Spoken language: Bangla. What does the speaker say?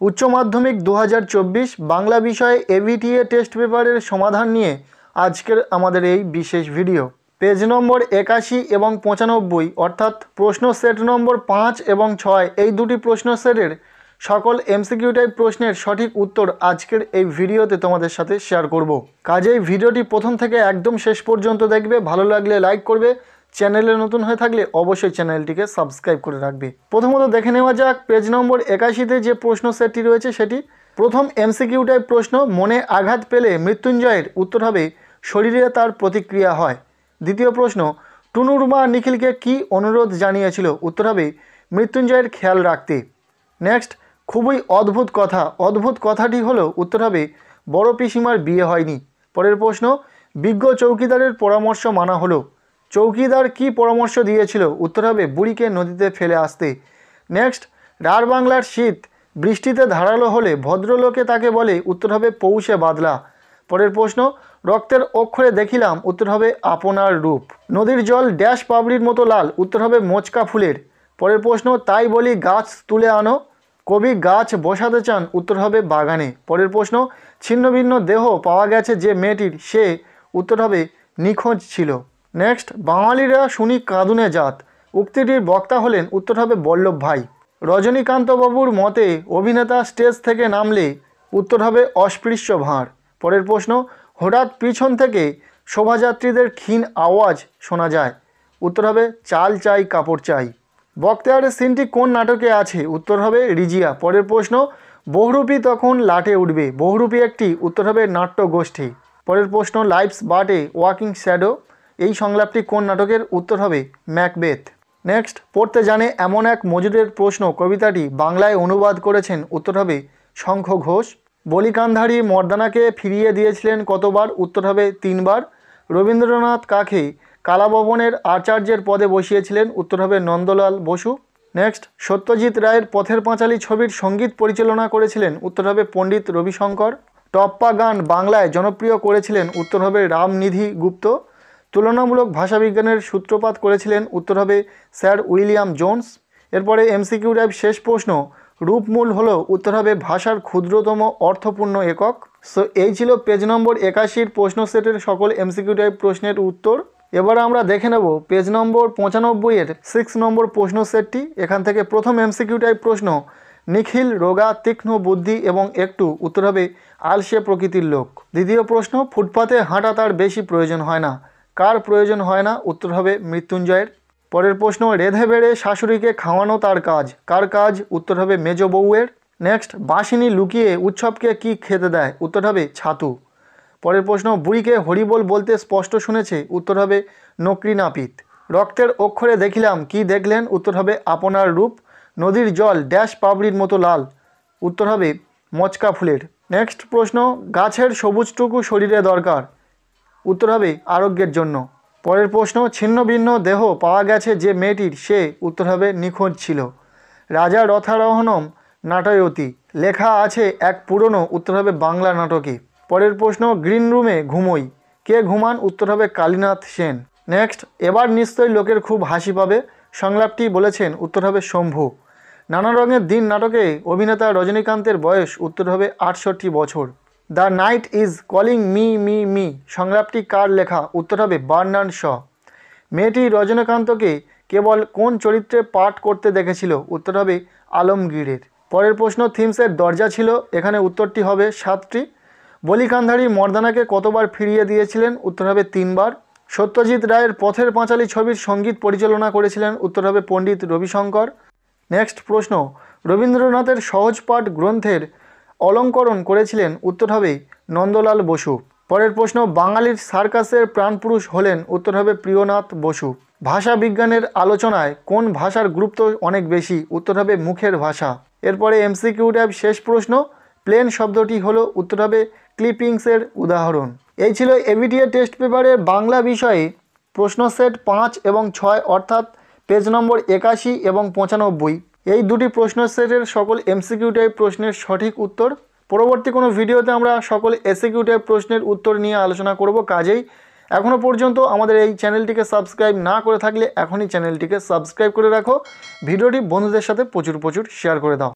উচ্চ মাধ্যমিক 2024 বাংলা বিষয়ে এবিটিএ টেস্ট পেপারের সমাধান নিয়ে আজকের আমাদের এই বিশেষ ভিডিও। পেজ নম্বর 81 এবং 95 অর্থাৎ প্রশ্ন সেট নম্বর 5 এবং 6 এই দুটি প্রশ্ন সেটের সকল এমসিকিউ টাইপ প্রশ্নের সঠিক উত্তর আজকের এই ভিডিওতে তোমাদের সাথে শেয়ার করব। কাজেই ভিডিওটি প্রথম থেকে একদম শেষ পর্যন্ত দেখবে, ভালো লাগলে লাইক করবে, চ্যানেলে নতুন হয়ে থাকলে অবশ্যই চ্যানেলটিকে সাবস্ক্রাইব করে রাখবে। প্রথমত দেখে নেওয়া যাক পেজ নম্বর 81তে যে প্রশ্ন সেটটি রয়েছে সেটি। প্রথম এমসিকিউ টাইপ প্রশ্ন, মনে আঘাত পেলে মৃত্যুঞ্জয়ের উত্তর হবে শরীরে তার প্রতিক্রিয়া হয়। দ্বিতীয় প্রশ্ন, টুনুর মা নিখিলকে কী অনুরোধ জানিয়েছিল? উত্তর হবে মৃত্যুঞ্জয়ের খেয়াল রাখতে। নেক্সট, খুবই অদ্ভুত কথা, অদ্ভুত কথাটি হলো উত্তর হবে বড় পিসিমার বিয়ে হয়নি। পরের প্রশ্ন, বিজ্ঞ চৌকিদারের পরামর্শ মানা হলো। চৌকিদার কি পরামর্শ দিয়েছিল? উত্তর হবে বুড়িকে নদীতে ফেলে আসতে। নেক্সট, রাঢ় বাংলার শীত বৃষ্টিতে ধারালো হলে ভদ্রলোকে তাকে বলে। উত্তর হবে পৌষে বাদলা। পরের প্রশ্ন, রক্তের অক্ষরে দেখিলাম। উত্তর হবে আপনার রূপ। নদীর জল ড্যাশ পাবড়ির মতো লাল। উত্তর হবে মোচকা ফুলের। পরের প্রশ্ন, তাই বলি গাছ তুলে আনো। কবি গাছ বসাতে চান। উত্তর হবে বাগানে। পরের প্রশ্ন, ছিন্ন ভিন্ন দেহ পাওয়া গেছে যে মেয়েটির, সে উত্তর হবে নিখোঁজ ছিল। নেক্সট, বাঙালিরা শুনি কাঁদুনে জাত উক্তিটির বক্তা হলেন। উত্তর হবে বল্লভ ভাই। রজনীকান্তবাবুর মতে অভিনেতা স্টেজ থেকে নামলে। উত্তর হবে অস্পৃশ্য ভাঁড়। পরের প্রশ্ন, হঠাৎ পিছন থেকে শোভাযাত্রীদের ক্ষীণ আওয়াজ শোনা যায়। উত্তর হবে চাল চাই কাপড় চাই। বক্তিয়ারের সিনটি কোন নাটকে আছে? উত্তর হবে রিজিয়া। পরের প্রশ্ন, বহুরূপী তখন লাটে উঠবে। বহুরূপী একটি। উত্তর হবে নাট্যগোষ্ঠী। পরের প্রশ্ন, life's but a walking shadow এই সংলাপটি কোন নাটকের? উত্তর হবে ম্যাকবেথ। নেক্সট, পড়তে জানে এমন এক মজুরের প্রশ্ন কবিতাটি বাংলায় অনুবাদ করেছেন। উত্তর হবে শঙ্খ ঘোষ। বলিকান্ধারী মর্দানাকে ফিরিয়ে দিয়েছিলেন কতবার? উত্তর হবে 3 বার। রবীন্দ্রনাথ কাকে কালাভবনের আচার্যের পদে বসিয়েছিলেন? উত্তর হবে নন্দলাল বসু। নেক্সট, সত্যজিৎ রায়ের পথের পাঁচালী ছবির সঙ্গীত পরিচালনা করেছিলেন। উত্তর হবে পণ্ডিত রবিশঙ্কর। টপ্পা গান বাংলায় জনপ্রিয় করেছিলেন। উত্তর হবে রামনিধি গুপ্ত। তুলনামূলক ভাষাবিজ্ঞানের সূত্রপাত করেছিলেন। উত্তর হবে স্যার উইলিয়াম জোন্স। এরপরে এমসিকিউ টাইপ শেষ প্রশ্ন, রূপমূল হলো। উত্তর হবে ভাষার ক্ষুদ্রতম অর্থপূর্ণ একক। সো এই ছিল পেজ নম্বর 81 প্রশ্ন সেটের সকল এমসিকিউ টাইপ প্রশ্নের উত্তর। এবার আমরা দেখে নেব পেজ নম্বর 95 6 নম্বর প্রশ্ন সেটটি। এখান থেকে প্রথম এমসিকিউ টাইপ প্রশ্ন, নিখিল রোগা তীক্ষ্ণ বুদ্ধি এবং একটু। উত্তর হবে আলসে প্রকৃতির লোক। দ্বিতীয় প্রশ্ন, ফুটপাতে হাঁটা তার বেশি প্রয়োজন হয় না। কার প্রয়োজন হয় না? উত্তর হবে মৃত্যুঞ্জয়ের। পরের প্রশ্ন, রেধে বেড়ে শাশুড়িকে খাওয়ানো তার কাজ। কার কাজ? উত্তর হবে মেজ বউয়ের। নেক্সট, বাঁশিনি লুকিয়ে উৎসবকে কি খেতে দেয়? উত্তর হবে ছাতু। পরের প্রশ্ন, বুড়িকে হরিবোল বলতে স্পষ্ট শুনেছে। উত্তর হবে নকরি নাপিত। রক্তের অক্ষরে দেখিলাম কি দেখলেন? উত্তর হবে আপনার রূপ। নদীর জল ড্যাশ পাবড়ির মতো লাল। উত্তর হবে মচকা ফুলের। নেক্সট প্রশ্ন, গাছের সবুজটুকু শরীরে দরকার। উত্তর হবে আরোগ্যের জন্য। পরের প্রশ্ন, ছিন্ন ভিন্ন দেহ পাওয়া গেছে যে মেয়েটির, সে উত্তর হবে নিখোঁজ ছিল। রাজা রথারোহণম নাটয়তি লেখা আছে এক পুরনো। উত্তর হবে বাংলা নাটকে। পরের প্রশ্ন, গ্রিন রুমে ঘুমোই কে ঘুমান? উত্তর হবে কালীনাথ সেন। নেক্সট, এবার নিশ্চয়ই লোকের খুব হাসি পাবে সংলাপটি বলেছেন। উত্তর হবে শম্ভু। নানা রঙের দিন নাটকে অভিনেতা রজনীকান্তের বয়স। উত্তর হবে 68 বছর। The night is calling me me me সংলাপটি কার লেখা? উত্তর হবে বার্নার্ড শ। মেয়েটি রজনীকান্তকে কেবল কোন চরিত্রে পাঠ করতে দেখেছিল? উত্তর হবে আলমগীরের। পরের প্রশ্ন, থিমসের দরজা ছিল। এখানে উত্তরটি হবে 7টি। বলিকান্ধারী মর্দানাকে কতবার ফিরিয়ে দিয়েছিলেন? উত্তর হবে 3 বার। সত্যজিৎ রায়ের পথের পাঁচালী ছবির সঙ্গীত পরিচালনা করেছিলেন। উত্তর হবে পণ্ডিত রবিশঙ্কর। নেক্সট প্রশ্ন, রবীন্দ্রনাথের সহজপাঠ গ্রন্থের অলঙ্করণ করেছিলেন। উত্তর হবে নন্দলাল বসু। পরের প্রশ্ন, বাঙালির সার্কাসের প্রাণপুরুষ হলেন। উত্তর হবে প্রিয়নাথ বসু। ভাষা বিজ্ঞানের আলোচনায় কোন ভাষার গুরুত্ব অনেক বেশি? উত্তর হবে মুখের ভাষা। এরপরে এমসিকিউ টাইপ শেষ প্রশ্ন, প্লেন শব্দটি হলো। উত্তর হবে ক্লিপিংসের উদাহরণ। এই ছিল এবিটিএ টেস্ট পেপারের বাংলা বিষয়ে প্রশ্ন সেট 5 এবং 6 অর্থাৎ পেজ নম্বর 81 এবং 95 এই দুটি প্রশ্ন সেটের সকল এমসিকিউ টাইপ প্রশ্নের সঠিক উত্তর। পরবর্তী কোনো ভিডিওতে আমরা সকল এসিকিউ টাইপ প্রশ্নের উত্তর নিয়ে আলোচনা করব। কাজেই এখনও পর্যন্ত আমাদের এই চ্যানেলটিকে সাবস্ক্রাইব না করে থাকলে এখনই চ্যানেলটিকে সাবস্ক্রাইব করে রাখো। ভিডিওটি বন্ধুদের সাথে প্রচুর শেয়ার করে দাও।